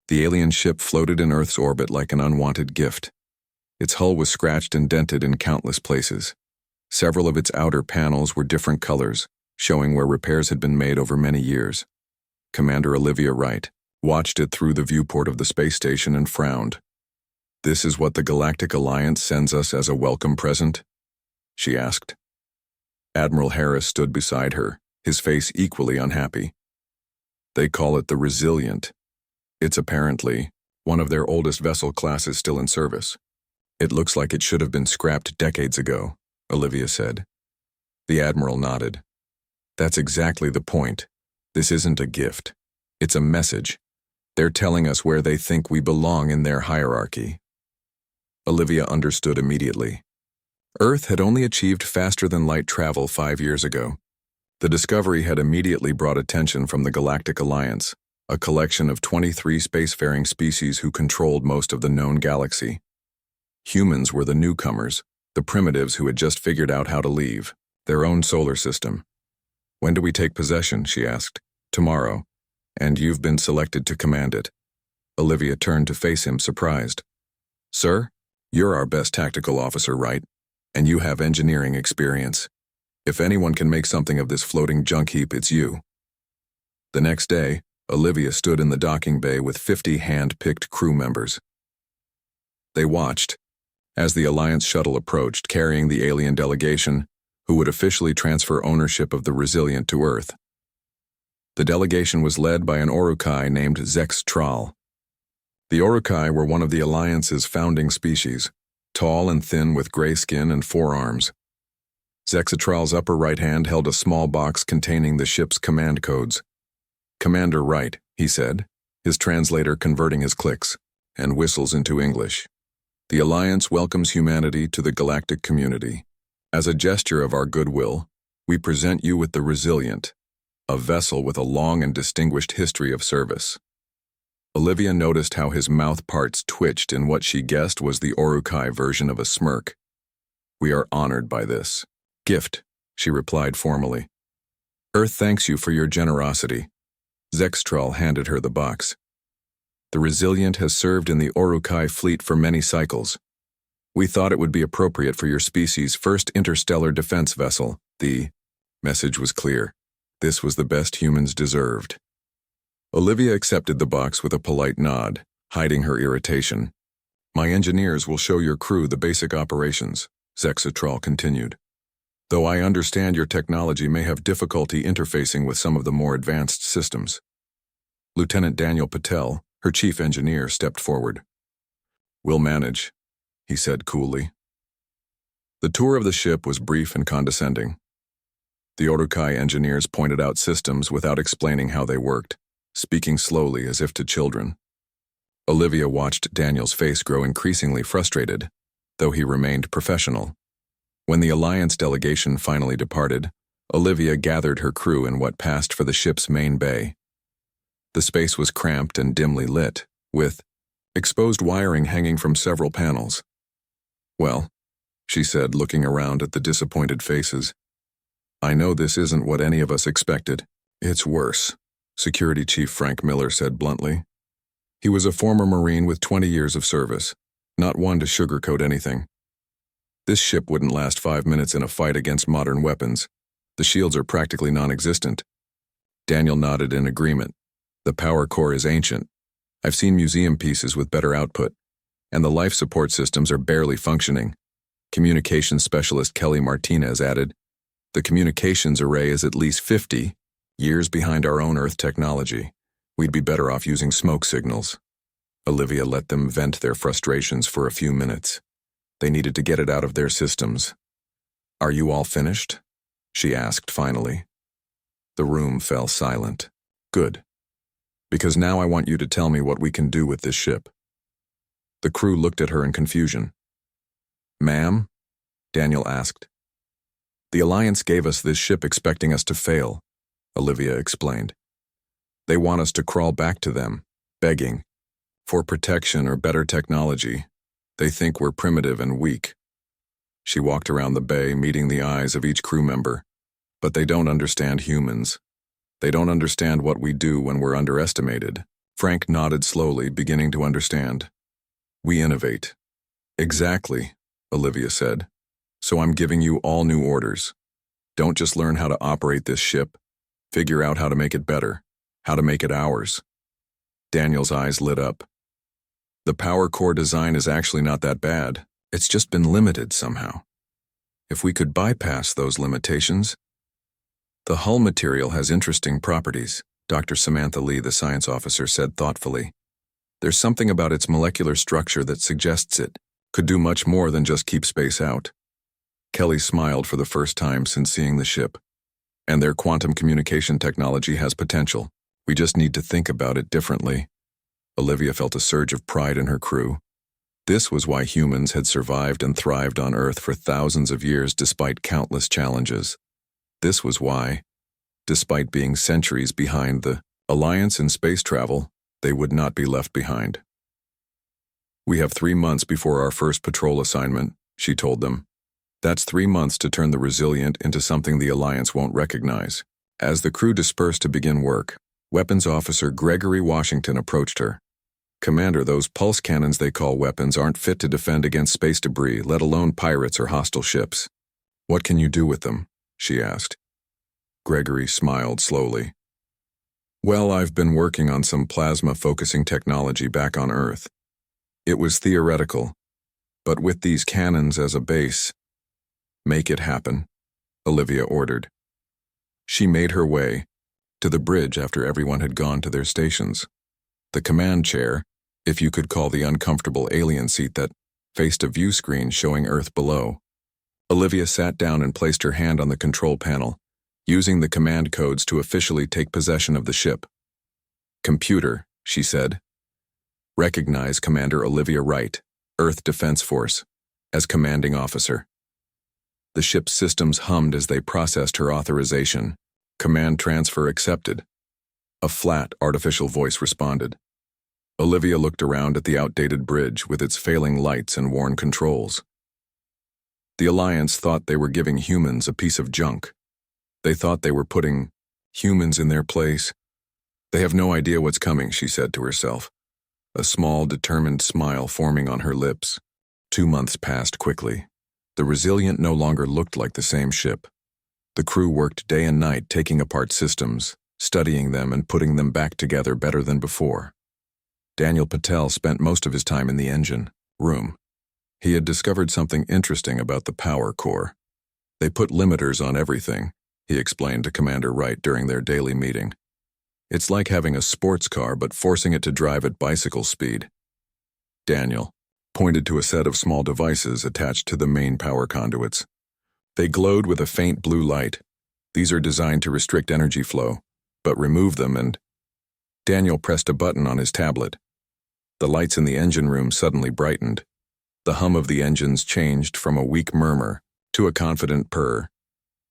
The alien ship floated in Earth's orbit like an unwanted gift. Its hull was scratched and dented in countless places. Several of its outer panels were different colors, showing where repairs had been made over many years. Commander Olivia Wright watched it through the viewport of the space station and frowned. "This is what the Galactic Alliance sends us as a welcome present?" she asked. Admiral Harris stood beside her, his face equally unhappy. "They call it the Resilient. It's apparently one of their oldest vessel classes still in service. It looks like it should have been scrapped decades ago," Olivia said. The Admiral nodded. "That's exactly the point. This isn't a gift. It's a message. They're telling us where they think we belong in their hierarchy." Olivia understood immediately. Earth had only achieved faster-than-light travel 5 years ago. The discovery had immediately brought attention from the Galactic Alliance, a collection of 23 spacefaring species who controlled most of the known galaxy. Humans were the newcomers, the primitives who had just figured out how to leave their own solar system. "When do we take possession?" she asked. "Tomorrow. And you've been selected to command it." Olivia turned to face him, surprised. "Sir, you're our best tactical officer, right? And you have engineering experience. If anyone can make something of this floating junk heap, it's you." The next day, Olivia stood in the docking bay with 50 hand-picked crew members. They watched as the Alliance shuttle approached, carrying the alien delegation, who would officially transfer ownership of the Resilient to Earth. The delegation was led by an Orukai named Zex Tral. The Orukai were one of the Alliance's founding species, tall and thin with gray skin and 4 arms. Zexatral's upper right hand held a small box containing the ship's command codes. "Commander Wright," he said, his translator converting his clicks and whistles into English. "The Alliance welcomes humanity to the galactic community. As a gesture of our goodwill, we present you with the Resilient, a vessel with a long and distinguished history of service." Olivia noticed how his mouth parts twitched in what she guessed was the Orukai version of a smirk. "We are honored by this gift," she replied formally. "Earth thanks you for your generosity." Zextral handed her the box. "The Resilient has served in the Orukai fleet for many cycles. We thought it would be appropriate for your species' first interstellar defense vessel." The message was clear. This was the best humans deserved. Olivia accepted the box with a polite nod, hiding her irritation. "My engineers will show your crew the basic operations," Zexatral continued. "Though I understand your technology may have difficulty interfacing with some of the more advanced systems." Lieutenant Daniel Patel, her chief engineer, stepped forward. "We'll manage," he said coolly. The tour of the ship was brief and condescending. The Orukai engineers pointed out systems without explaining how they worked, speaking slowly as if to children. Olivia watched Daniel's face grow increasingly frustrated, though he remained professional. When the Alliance delegation finally departed, Olivia gathered her crew in what passed for the ship's main bay. The space was cramped and dimly lit, with exposed wiring hanging from several panels. "Well," she said, looking around at the disappointed faces, "I know this isn't what any of us expected. It's worse," Security Chief Frank Miller said bluntly. He was a former Marine with 20 years of service, not one to sugarcoat anything. "This ship wouldn't last 5 minutes in a fight against modern weapons. The shields are practically non-existent." Daniel nodded in agreement. "The power core is ancient. I've seen museum pieces with better output, and the life support systems are barely functioning." Communications specialist Kelly Martinez added, "The communications array is at least 50 years behind our own Earth technology. We'd be better off using smoke signals." Olivia let them vent their frustrations for a few minutes. They needed to get it out of their systems. "Are you all finished?" she asked finally. The room fell silent. "Good. Because now I want you to tell me what we can do with this ship." The crew looked at her in confusion. "Ma'am?" Daniel asked. "The Alliance gave us this ship expecting us to fail," Olivia explained. "They want us to crawl back to them, begging for protection or better technology. They think we're primitive and weak." She walked around the bay, meeting the eyes of each crew member. "But they don't understand humans. They don't understand what we do when we're underestimated. Frank nodded slowly, beginning to understand. We innovate. Exactly, Olivia said. So I'm giving you all new orders. Don't just learn how to operate this ship. Figure out how to make it better, how to make it ours. Daniel's eyes lit up. The power core design is actually not that bad. It's just been limited somehow. If we could bypass those limitations. The hull material has interesting properties, Dr. Samantha Lee, the science officer, said thoughtfully. There's something about its molecular structure that suggests it could do much more than just keep space out. Kelly smiled for the first time since seeing the ship. And their quantum communication technology has potential. We just need to think about it differently. Olivia felt a surge of pride in her crew. This was why humans had survived and thrived on Earth for thousands of years despite countless challenges. This was why, despite being centuries behind the Alliance in space travel, they would not be left behind. We have 3 months before our first patrol assignment, she told them. That's 3 months to turn the Resilient into something the Alliance won't recognize. As the crew dispersed to begin work, Weapons Officer Gregory Washington approached her. Commander, those pulse cannons they call weapons aren't fit to defend against space debris, let alone pirates or hostile ships. What can you do with them? She asked. Gregory smiled slowly. Well, I've been working on some plasma-focusing technology back on Earth. It was theoretical, but with these cannons as a base, make it happen, Olivia ordered. She made her way to the bridge after everyone had gone to their stations. The command chair, if you could call the uncomfortable alien seat that faced a view screen showing Earth below. Olivia sat down and placed her hand on the control panel, using the command codes to officially take possession of the ship. Computer, she said. Recognize Commander Olivia Wright, Earth Defense Force, as commanding officer. The ship's systems hummed as they processed her authorization. Command transfer accepted. A flat, artificial voice responded. Olivia looked around at the outdated bridge with its failing lights and worn controls. The Alliance thought they were giving humans a piece of junk. They thought they were putting humans in their place. They have no idea what's coming, she said to herself, a small, determined smile forming on her lips. 2 months passed quickly. The Resilient no longer looked like the same ship. The crew worked day and night taking apart systems, studying them and putting them back together better than before. Daniel Patel spent most of his time in the engine room. He had discovered something interesting about the power core. They put limiters on everything, he explained to Commander Wright during their daily meeting. It's like having a sports car but forcing it to drive at bicycle speed. Daniel pointed to a set of small devices attached to the main power conduits. They glowed with a faint blue light. These are designed to restrict energy flow, but remove them and… Daniel pressed a button on his tablet. The lights in the engine room suddenly brightened. The hum of the engines changed from a weak murmur to a confident purr.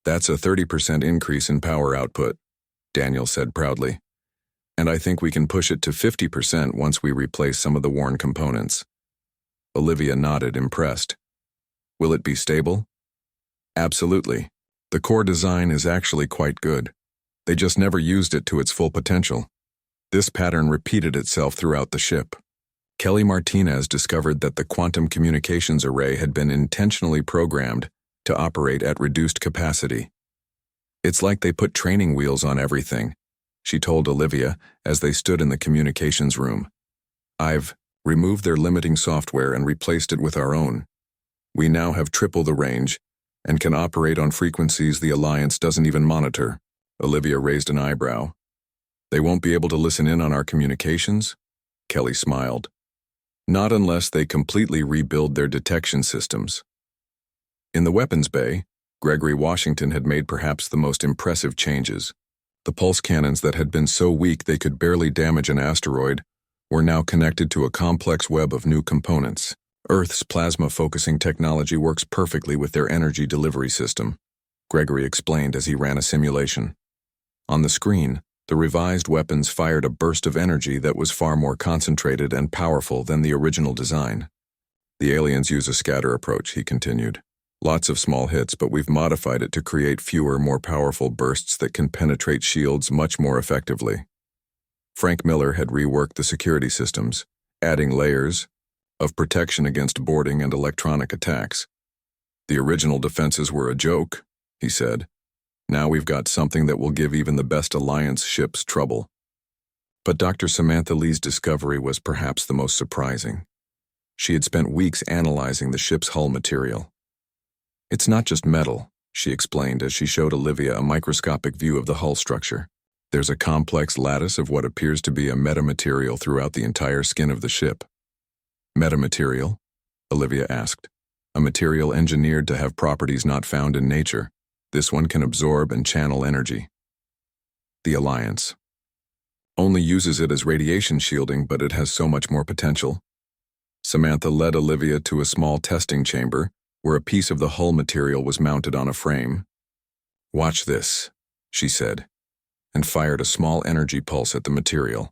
That's a 30% increase in power output, Daniel said proudly. And I think we can push it to 50% once we replace some of the worn components. Olivia nodded, impressed. Will it be stable? Absolutely. The core design is actually quite good. They just never used it to its full potential. This pattern repeated itself throughout the ship. Kelly Martinez discovered that the quantum communications array had been intentionally programmed to operate at reduced capacity. It's like they put training wheels on everything, she told Olivia as they stood in the communications room. I've removed their limiting software and replaced it with our own. We now have triple the range and can operate on frequencies the Alliance doesn't even monitor. Olivia raised an eyebrow. They won't be able to listen in on our communications? Kelly smiled. Not unless they completely rebuild their detection systems. In the weapons bay, Gregory Washington had made perhaps the most impressive changes. The pulse cannons that had been so weak they could barely damage an asteroid were now connected to a complex web of new components. Earth's plasma-focusing technology works perfectly with their energy delivery system, Gregory explained as he ran a simulation. On the screen, the revised weapons fired a burst of energy that was far more concentrated and powerful than the original design. The aliens use a scatter approach, he continued. Lots of small hits, but we've modified it to create fewer, more powerful bursts that can penetrate shields much more effectively. Frank Miller had reworked the security systems, adding layers of protection against boarding and electronic attacks. The original defenses were a joke, he said. Now we've got something that will give even the best Alliance ships trouble. But Dr. Samantha Lee's discovery was perhaps the most surprising. She had spent weeks analyzing the ship's hull material. It's not just metal, she explained as she showed Olivia a microscopic view of the hull structure. There's a complex lattice of what appears to be a metamaterial throughout the entire skin of the ship. Metamaterial? Olivia asked. A material engineered to have properties not found in nature. This one can absorb and channel energy. The Alliance only uses it as radiation shielding, but it has so much more potential. Samantha led Olivia to a small testing chamber where a piece of the hull material was mounted on a frame. Watch this, she said, and fired a small energy pulse at the material.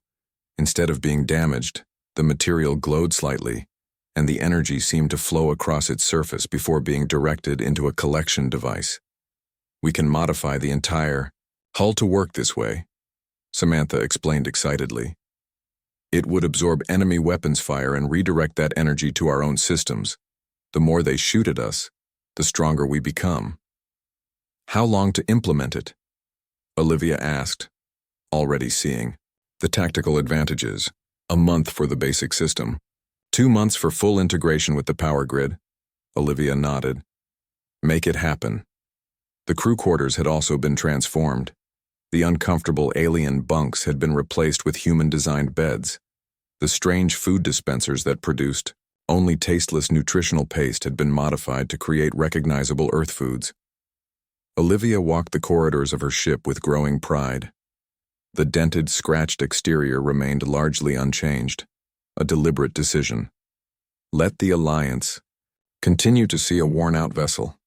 Instead of being damaged, the material glowed slightly, and the energy seemed to flow across its surface before being directed into a collection device. We can modify the entire hull to work this way, Samantha explained excitedly. It would absorb enemy weapons fire and redirect that energy to our own systems. The more they shoot at us, the stronger we become. How long to implement it? Olivia asked, already seeing the tactical advantages. A month for the basic system. 2 months for full integration with the power grid. Olivia nodded. Make it happen. The crew quarters had also been transformed. The uncomfortable alien bunks had been replaced with human-designed beds. The strange food dispensers that produced only tasteless nutritional paste had been modified to create recognizable Earth foods. Olivia walked the corridors of her ship with growing pride. The dented, scratched exterior remained largely unchanged, a deliberate decision. Let the Alliance continue to see a worn-out vessel.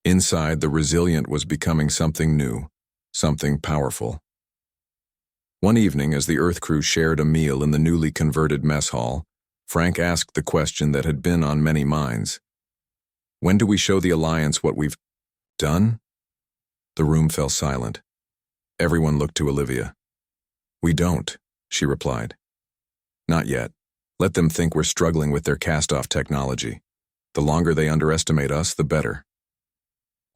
Inside, the Resilient was becoming something new, something powerful. One evening, as the Earth crew shared a meal in the newly converted mess hall, Frank asked the question that had been on many minds. When do we show the Alliance what we've done? The room fell silent. Everyone looked to Olivia. We don't, she replied. Not yet. Let them think we're struggling with their cast-off technology. The longer they underestimate us, the better.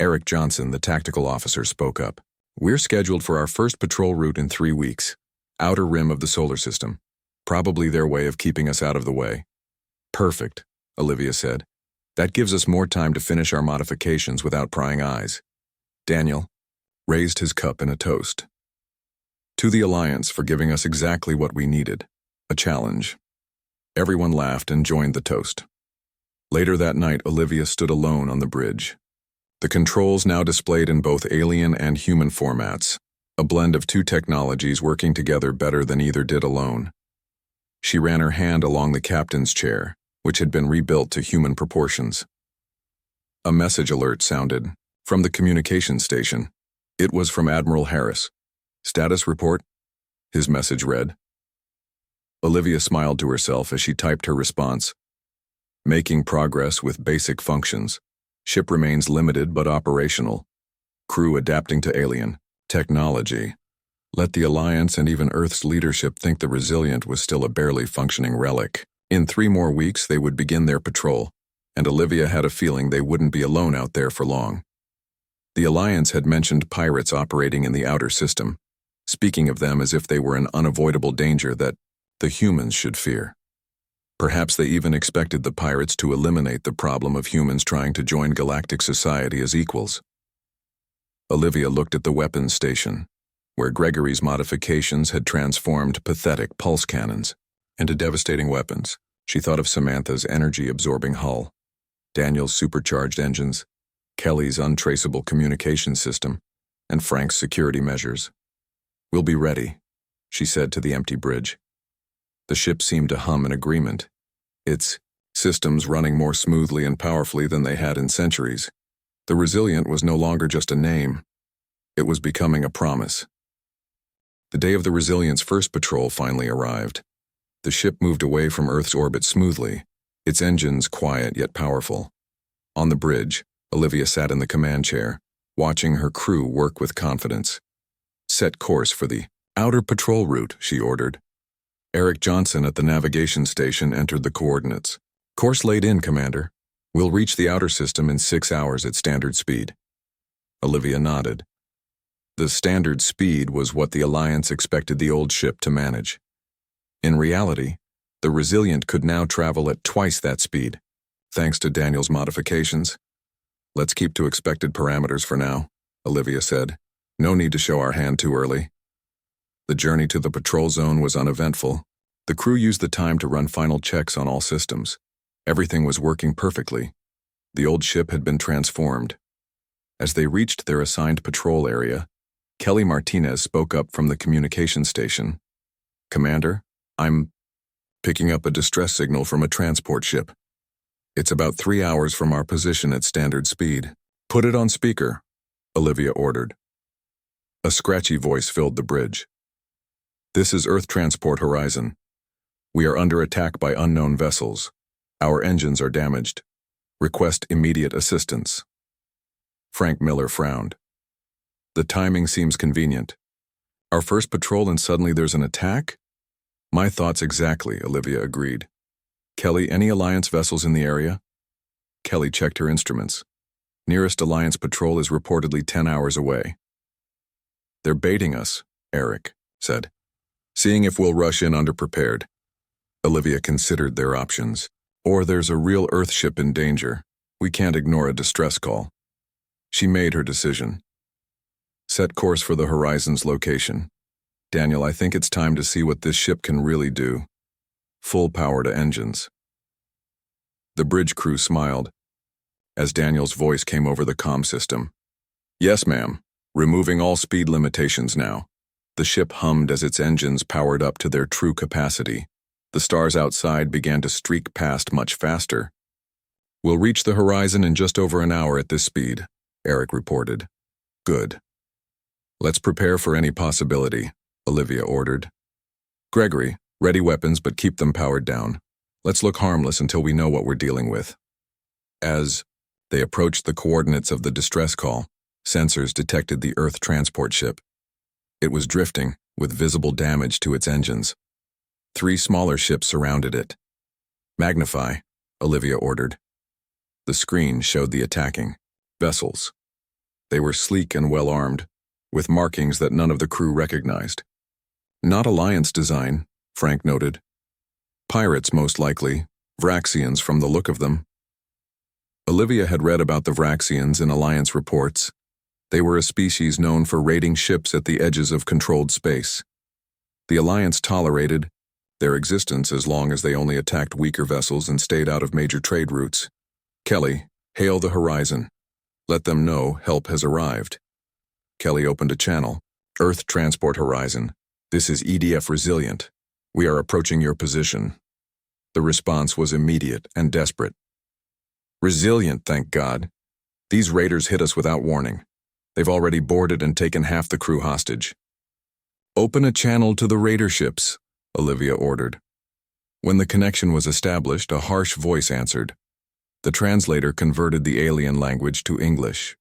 Eric Johnson, the tactical officer, spoke up. We're scheduled for our first patrol route in 3 weeks. Outer rim of the solar system. Probably their way of keeping us out of the way. Perfect, Olivia said. That gives us more time to finish our modifications without prying eyes. Daniel raised his cup in a toast. To the Alliance for giving us exactly what we needed, a challenge. Everyone laughed and joined the toast. Later that night, Olivia stood alone on the bridge. The controls now displayed in both alien and human formats, a blend of two technologies working together better than either did alone. She ran her hand along the captain's chair, which had been rebuilt to human proportions. A message alert sounded from the communications station. It was from Admiral Harris. Status report, his message read. Olivia smiled to herself as she typed her response. Making progress with basic functions. Ship remains limited but operational. Crew adapting to alien technology. Let the Alliance and even Earth's leadership think the Resilient was still a barely functioning relic. In 3 more weeks, they would begin their patrol, and Olivia had a feeling they wouldn't be alone out there for long. The Alliance had mentioned pirates operating in the outer system, speaking of them as if they were an unavoidable danger that the humans should fear. Perhaps they even expected the pirates to eliminate the problem of humans trying to join galactic society as equals. Olivia looked at the weapons station, where Gregory's modifications had transformed pathetic pulse cannons into devastating weapons. She thought of Samantha's energy-absorbing hull, Daniel's supercharged engines, Kelly's untraceable communication system, and Frank's security measures. We'll be ready, she said to the empty bridge. The ship seemed to hum in agreement, its systems running more smoothly and powerfully than they had in centuries. The Resilient was no longer just a name. It was becoming a promise. The day of the Resilient's first patrol finally arrived. The ship moved away from Earth's orbit smoothly, its engines quiet yet powerful. On the bridge, Olivia sat in the command chair, watching her crew work with confidence. Set course for the outer patrol route, she ordered. Eric Johnson at the navigation station entered the coordinates. Course laid in, Commander. We'll reach the outer system in 6 hours at standard speed. Olivia nodded. The standard speed was what the Alliance expected the old ship to manage. In reality, the Resilient could now travel at twice that speed, thanks to Daniel's modifications. Let's keep to expected parameters for now, Olivia said. No need to show our hand too early. The journey to the patrol zone was uneventful. The crew used the time to run final checks on all systems. Everything was working perfectly. The old ship had been transformed. As they reached their assigned patrol area, Kelly Martinez spoke up from the communication station. Commander, I'm picking up a distress signal from a transport ship. It's about 3 hours from our position at standard speed. Put it on speaker, Olivia ordered. A scratchy voice filled the bridge. This is Earth Transport Horizon. We are under attack by unknown vessels. Our engines are damaged. Request immediate assistance. Frank Miller frowned. The timing seems convenient. Our first patrol and suddenly there's an attack? My thoughts exactly, Olivia agreed. Kelly, any Alliance vessels in the area? Kelly checked her instruments. Nearest Alliance patrol is reportedly 10 hours away. They're baiting us, Eric said, seeing if we'll rush in underprepared. Olivia considered their options. Or there's a real Earth ship in danger. We can't ignore a distress call. She made her decision. Set course for the Horizon's location. Daniel, I think it's time to see what this ship can really do. Full power to engines. The bridge crew smiled as Daniel's voice came over the comm system. Yes, ma'am. Removing all speed limitations now. The ship hummed as its engines powered up to their true capacity. The stars outside began to streak past much faster. We'll reach the horizon in just over an hour at this speed, Eric reported. Good. Let's prepare for any possibility, Olivia ordered. Gregory, ready weapons but keep them powered down. Let's look harmless until we know what we're dealing with. As they approached the coordinates of the distress call, sensors detected the Earth transport ship. It was drifting, with visible damage to its engines. 3 smaller ships surrounded it. Magnify, Olivia ordered. The screen showed the attacking vessels. They were sleek and well-armed, with markings that none of the crew recognized. Not Alliance design, Frank noted. Pirates, most likely, Vraxians from the look of them. Olivia had read about the Vraxians in Alliance reports. They were a species known for raiding ships at the edges of controlled space. The Alliance tolerated their existence as long as they only attacked weaker vessels and stayed out of major trade routes. Kelly, hail the horizon. Let them know help has arrived. Kelly opened a channel. Earth Transport Horizon. This is EDF Resilient. We are approaching your position. The response was immediate and desperate. Resilient, thank God. These raiders hit us without warning. They've already boarded and taken half the crew hostage. Open a channel to the raider ships, Olivia ordered. When the connection was established, a harsh voice answered. The translator converted the alien language to English.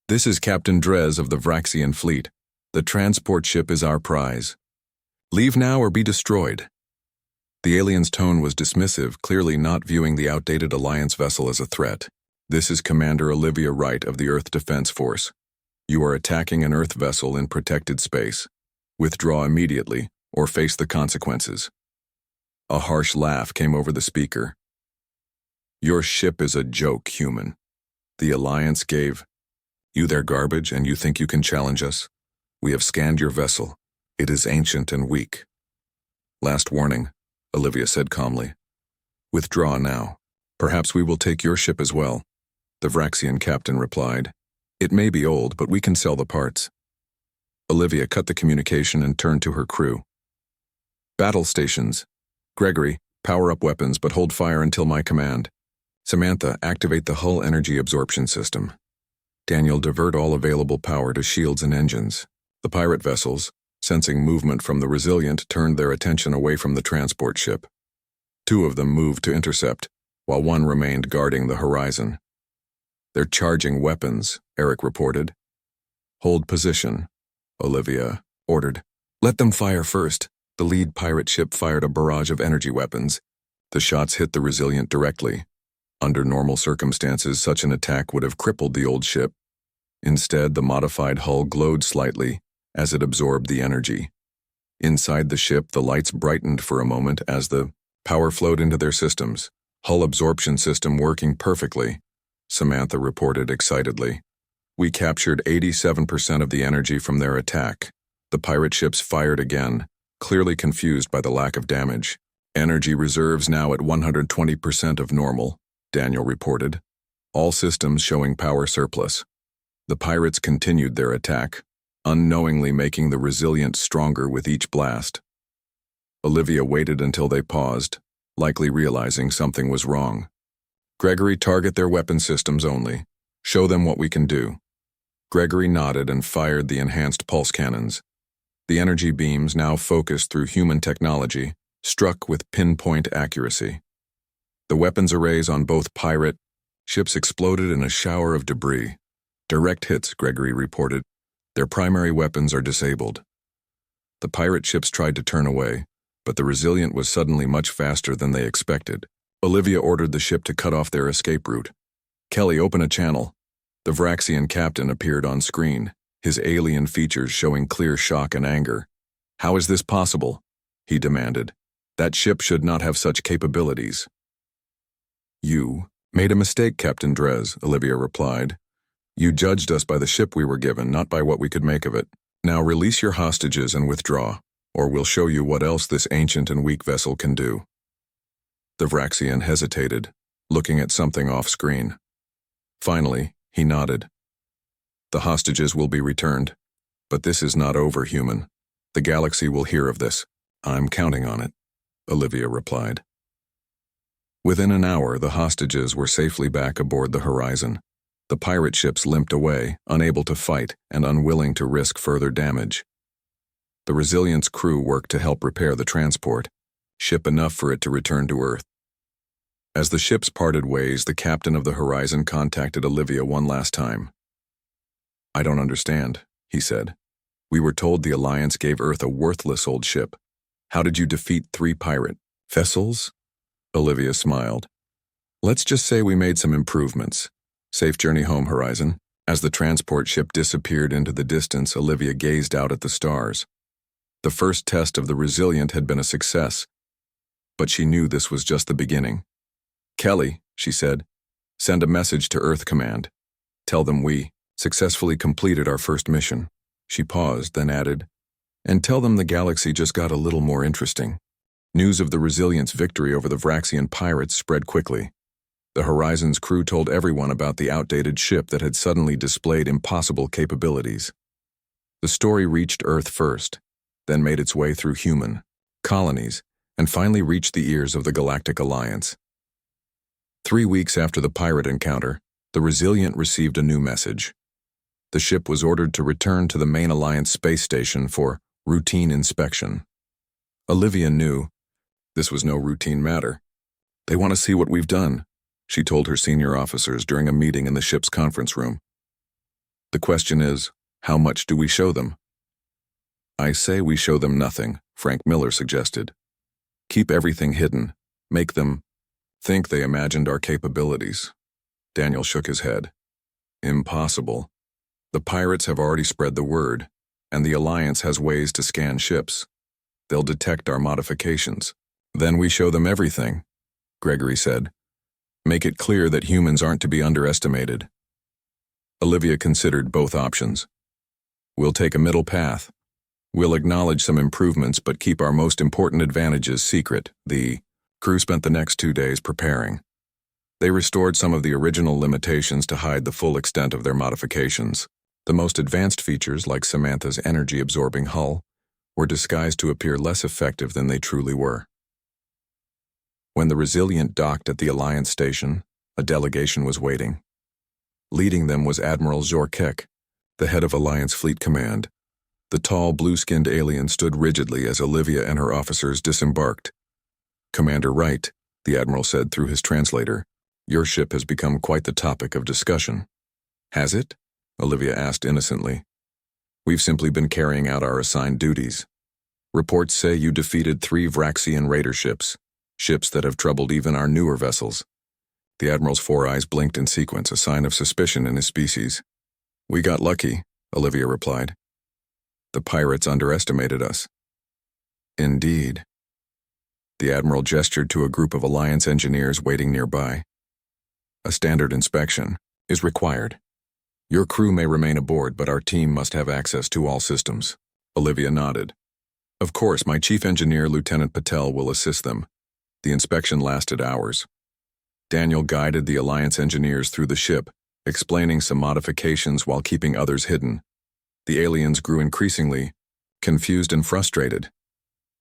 This is Captain Drez of the Vraxian fleet. The transport ship is our prize. Leave now or be destroyed. The alien's tone was dismissive, clearly not viewing the outdated Alliance vessel as a threat. This is Commander Olivia Wright of the Earth Defense Force. You are attacking an Earth vessel in protected space. Withdraw immediately, or face the consequences. A harsh laugh came over the speaker. Your ship is a joke, human. The Alliance gave you their garbage and you think you can challenge us? We have scanned your vessel. It is ancient and weak. Last warning, Olivia said calmly. Withdraw now. Perhaps we will take your ship as well, the Vraxian captain replied. It may be old, but we can sell the parts. Olivia cut the communication and turned to her crew. Battle stations. Gregory, power up weapons but hold fire until my command. Samantha, activate the hull energy absorption system. Daniel, divert all available power to shields and engines. The pirate vessels, sensing movement from the Resilient, turned their attention away from the transport ship. 2 of them moved to intercept, while 1 remained guarding the horizon. They're charging weapons, Eric reported. Hold position, Olivia ordered. Let them fire first. The lead pirate ship fired a barrage of energy weapons. The shots hit the Resilient directly. Under normal circumstances, such an attack would have crippled the old ship. Instead, the modified hull glowed slightly as it absorbed the energy. Inside the ship, the lights brightened for a moment as the power flowed into their systems. Hull absorption system working perfectly, Samantha reported excitedly. We captured 87% of the energy from their attack. The pirate ships fired again, clearly confused by the lack of damage. Energy reserves now at 120% of normal, Daniel reported. All systems showing power surplus. The pirates continued their attack, unknowingly making the Resilient stronger with each blast. Olivia waited until they paused, likely realizing something was wrong. Gregory, target their weapon systems only. Show them what we can do. Gregory nodded and fired the enhanced pulse cannons. The energy beams, now focused through human technology, struck with pinpoint accuracy. The weapons arrays on both pirate ships exploded in a shower of debris. Direct hits, Gregory reported. Their primary weapons are disabled. The pirate ships tried to turn away, but the Resilient was suddenly much faster than they expected. Olivia ordered the ship to cut off their escape route. Kelly, open a channel. The Vraxian captain appeared on screen, his alien features showing clear shock and anger. How is this possible? He demanded. That ship should not have such capabilities. You made a mistake, Captain Drez, Olivia replied. You judged us by the ship we were given, not by what we could make of it. Now release your hostages and withdraw, or we'll show you what else this ancient and weak vessel can do. The Vraxian hesitated, looking at something off-screen. Finally, he nodded. The hostages will be returned, but this is not over, human. The galaxy will hear of this. I'm counting on it, Olivia replied. Within an hour, the hostages were safely back aboard the Horizon. The pirate ships limped away, unable to fight and unwilling to risk further damage. The Resilient's crew worked to help repair the transport, ship enough for it to return to Earth. As the ships parted ways, the captain of the Horizon contacted Olivia one last time. I don't understand, he said. We were told the Alliance gave Earth a worthless old ship. How did you defeat 3 pirate vessels? Olivia smiled. Let's just say we made some improvements. Safe journey home, Horizon. As the transport ship disappeared into the distance, Olivia gazed out at the stars. The first test of the Resilient had been a success, but she knew this was just the beginning. Kelly, she said, send a message to Earth Command. Tell them we successfully completed our first mission. She paused, then added, and tell them the galaxy just got a little more interesting. News of the Resilient's victory over the Vraxian pirates spread quickly. The Horizon's crew told everyone about the outdated ship that had suddenly displayed impossible capabilities. The story reached Earth first, then made its way through human colonies, and finally reached the ears of the Galactic Alliance. 3 weeks after the pirate encounter, the Resilient received a new message. The ship was ordered to return to the main Alliance space station for routine inspection. Olivia knew this was no routine matter. They want to see what we've done, she told her senior officers during a meeting in the ship's conference room. The question is, how much do we show them? I say we show them nothing, Frank Miller suggested. Keep everything hidden. Make them think they imagined our capabilities. Daniel shook his head. Impossible. The pirates have already spread the word, and the Alliance has ways to scan ships. They'll detect our modifications. Then we show them everything, Gregory said. Make it clear that humans aren't to be underestimated. Olivia considered both options. We'll take a middle path. We'll acknowledge some improvements but keep our most important advantages secret. The crew spent the next 2 days preparing. They restored some of the original limitations to hide the full extent of their modifications. The most advanced features, like Samantha's energy-absorbing hull, were disguised to appear less effective than they truly were. When the Resilient docked at the Alliance station, a delegation was waiting. Leading them was Admiral Zorkek, the head of Alliance Fleet Command. The tall, blue-skinned alien stood rigidly as Olivia and her officers disembarked. Commander Wright, the Admiral said through his translator, your ship has become quite the topic of discussion. Has it? Olivia asked innocently. We've simply been carrying out our assigned duties. Reports say you defeated 3 Vraxian raider ships that have troubled even our newer vessels. The Admiral's 4 eyes blinked in sequence, a sign of suspicion in his species. We got lucky, Olivia replied. The pirates underestimated us. Indeed. The Admiral gestured to a group of Alliance engineers waiting nearby. A standard inspection is required. Your crew may remain aboard, but our team must have access to all systems. Olivia nodded. Of course, my chief engineer, Lieutenant Patel, will assist them. The inspection lasted hours. Daniel guided the Alliance engineers through the ship, explaining some modifications while keeping others hidden. The aliens grew increasingly confused and frustrated.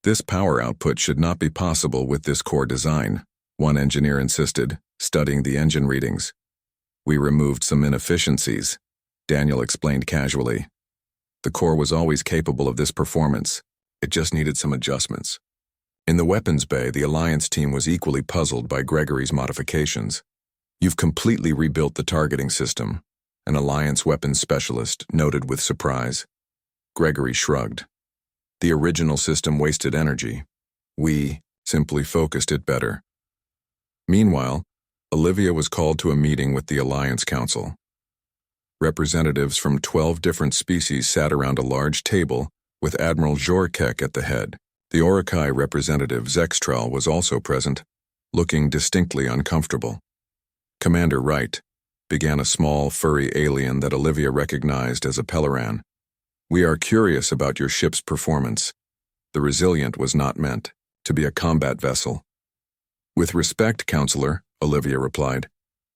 This power output should not be possible with this core design, one engineer insisted, studying the engine readings. We removed some inefficiencies, Daniel explained casually. The core was always capable of this performance. It just needed some adjustments. In the weapons bay, the Alliance team was equally puzzled by Gregory's modifications. You've completely rebuilt the targeting system, an Alliance weapons specialist noted with surprise. Gregory shrugged. The original system wasted energy. We simply focused it better. Meanwhile, Olivia was called to a meeting with the Alliance Council. Representatives from 12 different species sat around a large table with Admiral Jorkek at the head. The Orokai representative Zextral was also present, looking distinctly uncomfortable. Commander Wright began a small, furry alien that Olivia recognized as a Peloran. We are curious about your ship's performance. The Resilient was not meant to be a combat vessel. With respect, Counselor, Olivia replied.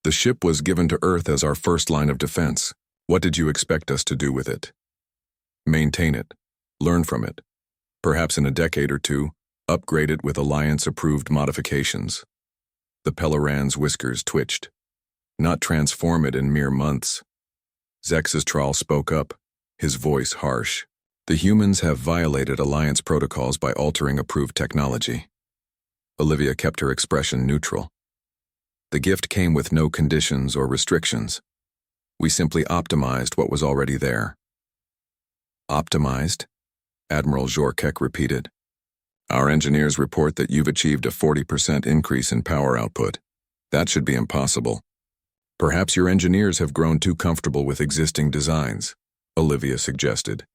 The ship was given to Earth as our first line of defense. What did you expect us to do with it? Maintain it. Learn from it. Perhaps in a decade or two, upgrade it with Alliance-approved modifications. The Peloran's whiskers twitched. Not transform it in mere months. Zexistral spoke up, his voice harsh. The humans have violated Alliance protocols by altering approved technology. Olivia kept her expression neutral. The gift came with no conditions or restrictions. We simply optimized what was already there. Optimized? Admiral Jorkek repeated. Our engineers report that you've achieved a 40% increase in power output. That should be impossible. Perhaps your engineers have grown too comfortable with existing designs, Olivia suggested.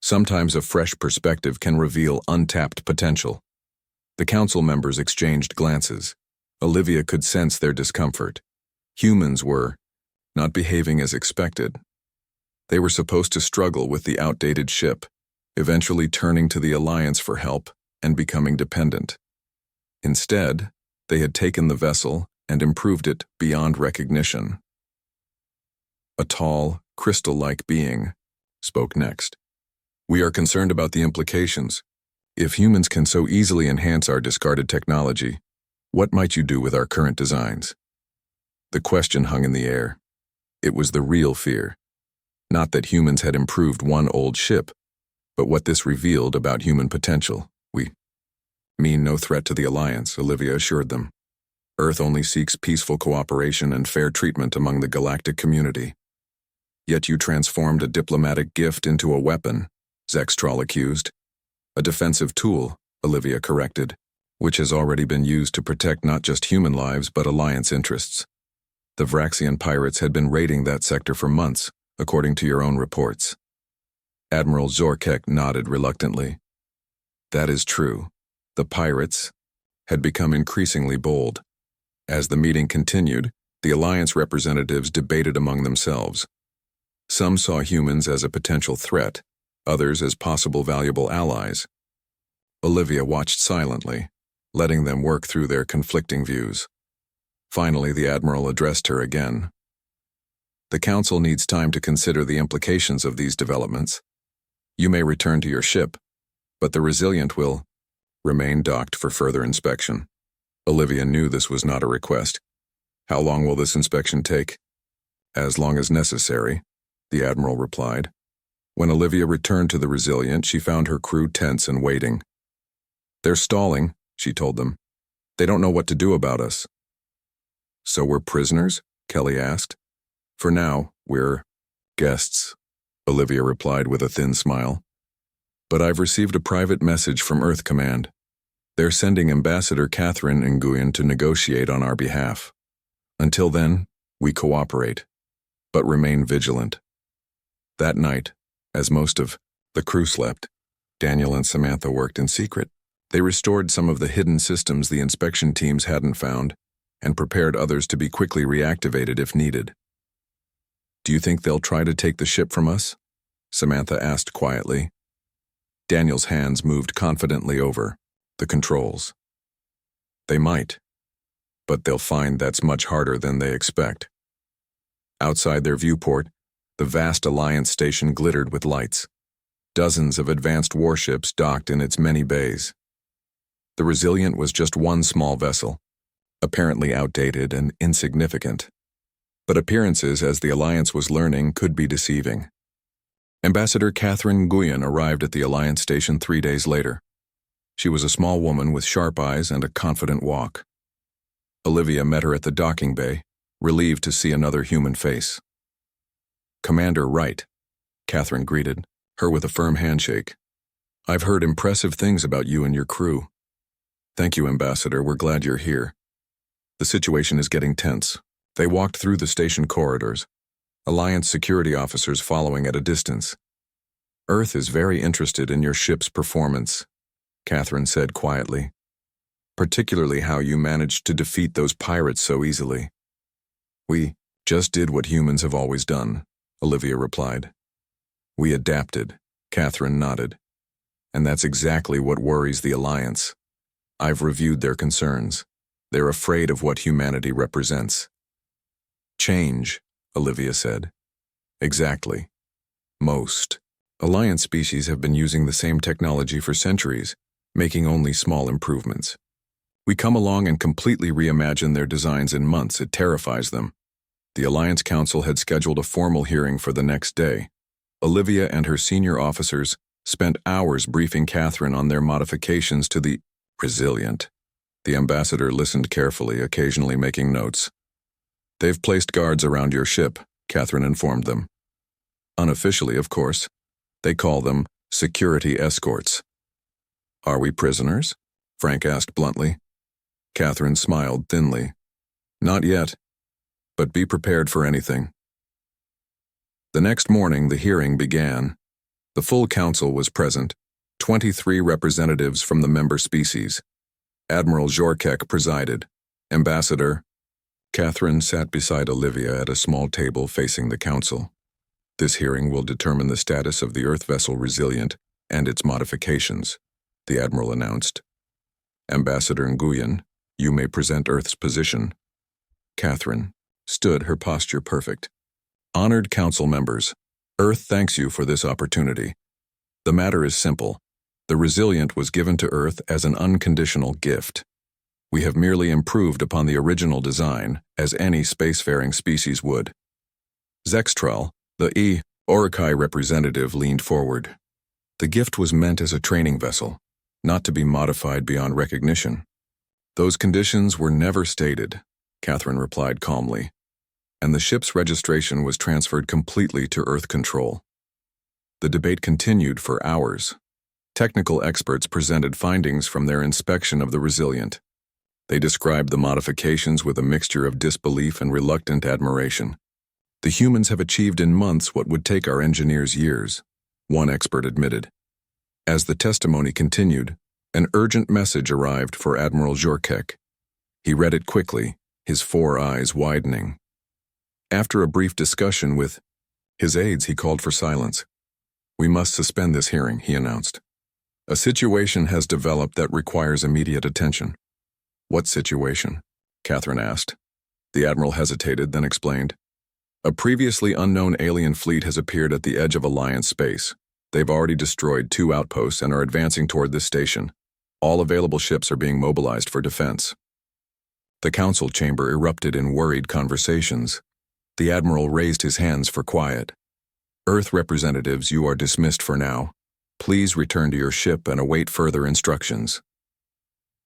Sometimes a fresh perspective can reveal untapped potential. The council members exchanged glances. Olivia could sense their discomfort. Humans were not behaving as expected. They were supposed to struggle with the outdated ship, eventually turning to the Alliance for help and becoming dependent. Instead, they had taken the vessel and improved it beyond recognition. A tall, crystal-like being spoke next. We are concerned about the implications. If humans can so easily enhance our discarded technology, what might you do with our current designs? The question hung in the air. It was the real fear. Not that humans had improved one old ship, but what this revealed about human potential. We mean no threat to the Alliance, Olivia assured them. Earth only seeks peaceful cooperation and fair treatment among the galactic community. Yet you transformed a diplomatic gift into a weapon, Zextral accused. A defensive tool, Olivia corrected, which has already been used to protect not just human lives but Alliance interests. The Vraxian pirates had been raiding that sector for months, according to your own reports. Admiral Zorkek nodded reluctantly. That is true. The pirates had become increasingly bold. As the meeting continued, the Alliance representatives debated among themselves. Some saw humans as a potential threat, others as possible valuable allies. Olivia watched silently, letting them work through their conflicting views. Finally, the Admiral addressed her again. The Council needs time to consider the implications of these developments. You may return to your ship, but the Resilient will remain docked for further inspection. Olivia knew this was not a request. How long will this inspection take? As long as necessary, the Admiral replied. When Olivia returned to the Resilient, she found her crew tense and waiting. They're stalling, she told them. They don't know what to do about us. So we're prisoners? Kelly asked. For now, we're guests, Olivia replied with a thin smile. But I've received a private message from Earth Command. They're sending Ambassador Catherine Nguyen to negotiate on our behalf. Until then, we cooperate, but remain vigilant. That night, as most of the crew slept, Daniel and Samantha worked in secret. They restored some of the hidden systems the inspection teams hadn't found, and prepared others to be quickly reactivated if needed. "Do you think they'll try to take the ship from us?" Samantha asked quietly. Daniel's hands moved confidently over the controls. "They might, but they'll find that's much harder than they expect." Outside their viewport, the vast Alliance station glittered with lights. Dozens of advanced warships docked in its many bays. The Resilient was just one small vessel, apparently outdated and insignificant. But appearances, as the Alliance was learning, could be deceiving. Ambassador Catherine Nguyen arrived at the Alliance station 3 days later. She was a small woman with sharp eyes and a confident walk. Olivia met her at the docking bay, relieved to see another human face. "Commander Wright," Catherine greeted, her with a firm handshake. "I've heard impressive things about you and your crew." "Thank you, Ambassador. We're glad you're here." "The situation is getting tense." They walked through the station corridors, Alliance security officers following at a distance. "Earth is very interested in your ship's performance," Catherine said quietly. "Particularly how you managed to defeat those pirates so easily." "We just did what humans have always done," Olivia replied. "We adapted," Catherine nodded. "And that's exactly what worries the Alliance. I've reviewed their concerns. They're afraid of what humanity represents." "Change," Olivia said. "Exactly. Most Alliance species have been using the same technology for centuries, making only small improvements. We come along and completely reimagine their designs in months. It terrifies them." The Alliance Council had scheduled a formal hearing for the next day. Olivia and her senior officers spent hours briefing Catherine on their modifications to the Resilient. The ambassador listened carefully, occasionally making notes. "They've placed guards around your ship," Catherine informed them. "Unofficially, of course. They call them security escorts." "Are we prisoners?" Frank asked bluntly. Catherine smiled thinly. "Not yet, but be prepared for anything." The next morning, the hearing began. The full council was present, 23 representatives from the member species. Admiral Jorkek presided. Ambassador Catherine sat beside Olivia at a small table facing the council. "This hearing will determine the status of the Earth vessel Resilient and its modifications," the Admiral announced. "Ambassador Nguyen, you may present Earth's position." Catherine stood, her posture perfect. "Honored council members, Earth thanks you for this opportunity. The matter is simple. The Resilient was given to Earth as an unconditional gift. We have merely improved upon the original design, as any spacefaring species would." Zextrel, the HFY representative, leaned forward. "The gift was meant as a training vessel, not to be modified beyond recognition." "Those conditions were never stated," Catherine replied calmly, "and the ship's registration was transferred completely to Earth control." The debate continued for hours. Technical experts presented findings from their inspection of the Resilient. They described the modifications with a mixture of disbelief and reluctant admiration. "The humans have achieved in months what would take our engineers years," one expert admitted. As the testimony continued, an urgent message arrived for Admiral Jorkek. He read it quickly, his 4 eyes widening. After a brief discussion with his aides, he called for silence. "We must suspend this hearing," he announced. "A situation has developed that requires immediate attention." "What situation?" Catherine asked. The Admiral hesitated, then explained. "A previously unknown alien fleet has appeared at the edge of Alliance space. They've already destroyed 2 outposts and are advancing toward this station. All available ships are being mobilized for defense." The council chamber erupted in worried conversations. The Admiral raised his hands for quiet. "Earth representatives, you are dismissed for now. Please return to your ship and await further instructions."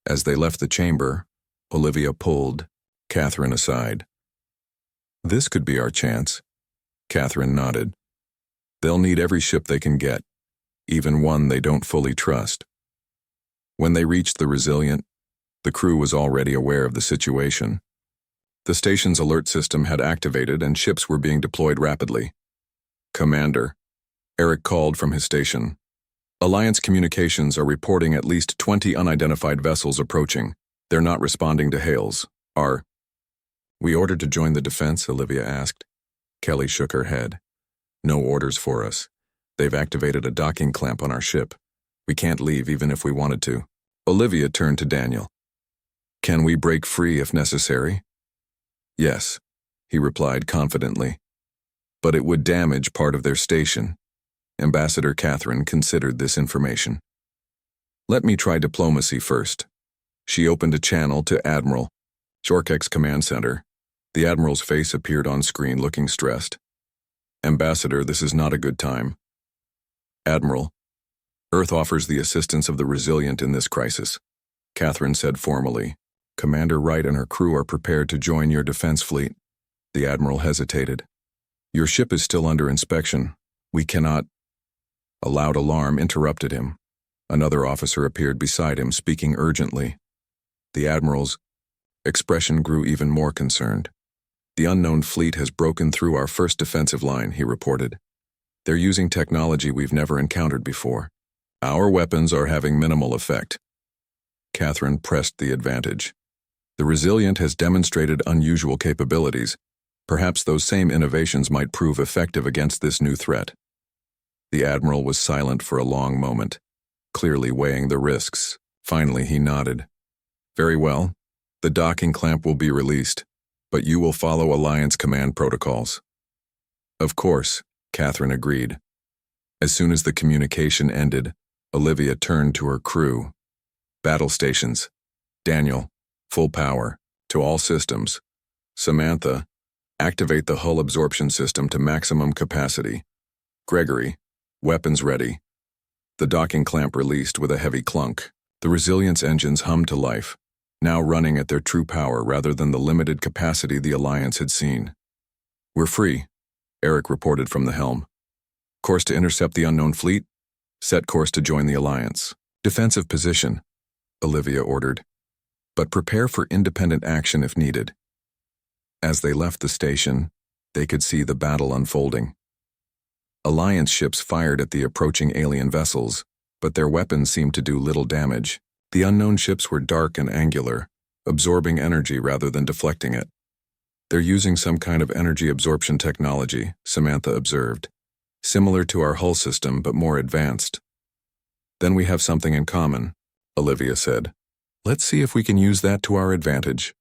As they left the chamber, Olivia pulled Catherine aside. "This could be our chance." Catherine nodded. "They'll need every ship they can get, even one they don't fully trust. When they reached the Resilient, the crew was already aware of the situation. The station's alert system had activated and ships were being deployed rapidly. "Commander," Eric called from his station. "Alliance communications are reporting at least 20 unidentified vessels approaching. They're not responding to hails. Are we ordered to join the defense?" Olivia asked. Kelly shook her head. "No orders for us. They've activated a docking clamp on our ship. We can't leave even if we wanted to." Olivia turned to Daniel. "Can we break free if necessary?" "Yes," he replied confidently. "But it would damage part of their station." Ambassador Catherine considered this information. "Let me try diplomacy first." She opened a channel to Admiral Jorkek's command center. The Admiral's face appeared on screen looking stressed. "Ambassador, this is not a good time." "Admiral, Earth offers the assistance of the Resilient in this crisis," Catherine said formally. "Commander Wright and her crew are prepared to join your defense fleet." The Admiral hesitated. "Your ship is still under inspection. We cannot—" A loud alarm interrupted him. Another officer appeared beside him, speaking urgently. The Admiral's expression grew even more concerned. "The unknown fleet has broken through our first defensive line," he reported. "They're using technology we've never encountered before. Our weapons are having minimal effect." Catherine pressed the advantage. "The Resilient has demonstrated unusual capabilities. Perhaps those same innovations might prove effective against this new threat." The Admiral was silent for a long moment, clearly weighing the risks. Finally, he nodded. "Very well. The docking clamp will be released, but you will follow Alliance command protocols." "Of course," Catherine agreed. As soon as the communication ended, Olivia turned to her crew. "Battle stations. Daniel, full power, to all systems. Samantha, activate the hull absorption system to maximum capacity. Gregory, weapons ready." The docking clamp released with a heavy clunk. The Resilience engines hummed to life, now running at their true power rather than the limited capacity the Alliance had seen. "We're free," Eric reported from the helm. "Course to intercept the unknown fleet. Set course to join the Alliance. Defensive position," Olivia ordered. "But prepare for independent action if needed." As they left the station, they could see the battle unfolding. Alliance ships fired at the approaching alien vessels, but their weapons seemed to do little damage. The unknown ships were dark and angular, absorbing energy rather than deflecting it. "They're using some kind of energy absorption technology," Samantha observed. "Similar to our hull system, but more advanced." "Then we have something in common," Olivia said. "Let's see if we can use that to our advantage."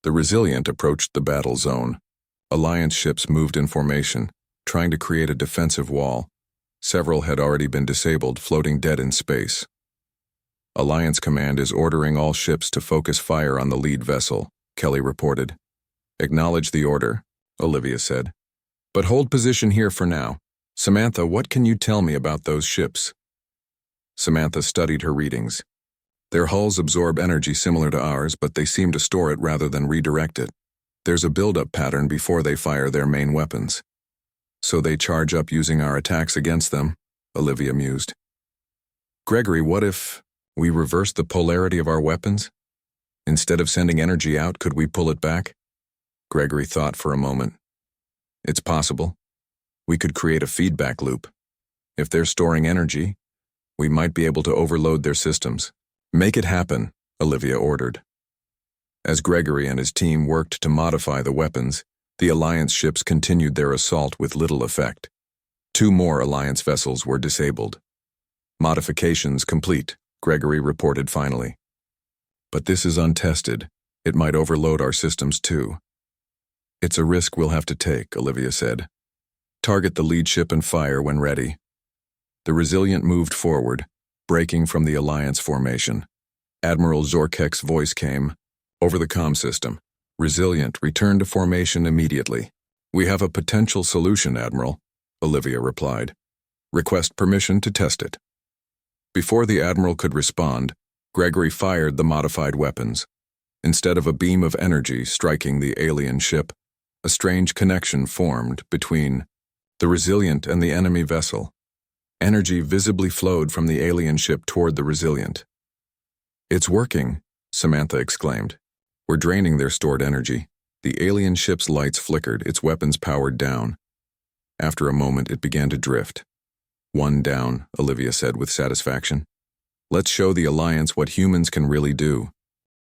The Resilient approached the battle zone. Alliance ships moved in formation, trying to create a defensive wall. Several had already been disabled, floating dead in space. "Alliance Command is ordering all ships to focus fire on the lead vessel," Kelly reported. "Acknowledge the order," Olivia said. "But hold position here for now. Samantha, what can you tell me about those ships?" Samantha studied her readings. "Their hulls absorb energy similar to ours, but they seem to store it rather than redirect it. There's a build-up pattern before they fire their main weapons. So they charge up using our attacks against them," Olivia mused. "Gregory, what if we reverse the polarity of our weapons? Instead of sending energy out, could we pull it back?" Gregory thought for a moment. "It's possible. We could create a feedback loop. If they're storing energy, we might be able to overload their systems." "Make it happen," Olivia ordered. As Gregory and his team worked to modify the weapons, the Alliance ships continued their assault with little effect. 2 more Alliance vessels were disabled. "Modifications complete," Gregory reported finally. "But this is untested. It might overload our systems too." "It's a risk we'll have to take," Olivia said. "Target the lead ship and fire when ready." The Resilient moved forward, breaking from the Alliance formation. Admiral Zorkek's voice came over the comm system. "Resilient, return to formation immediately." "We have a potential solution, Admiral," Olivia replied. "Request permission to test it." Before the Admiral could respond, Gregory fired the modified weapons. Instead of a beam of energy striking the alien ship, a strange connection formed between the Resilient and the enemy vessel. Energy visibly flowed from the alien ship toward the Resilient. "It's working," Samantha exclaimed. "We're draining their stored energy." The alien ship's lights flickered, its weapons powered down. After a moment, it began to drift. "One down," Olivia said with satisfaction. "Let's show the Alliance what humans can really do."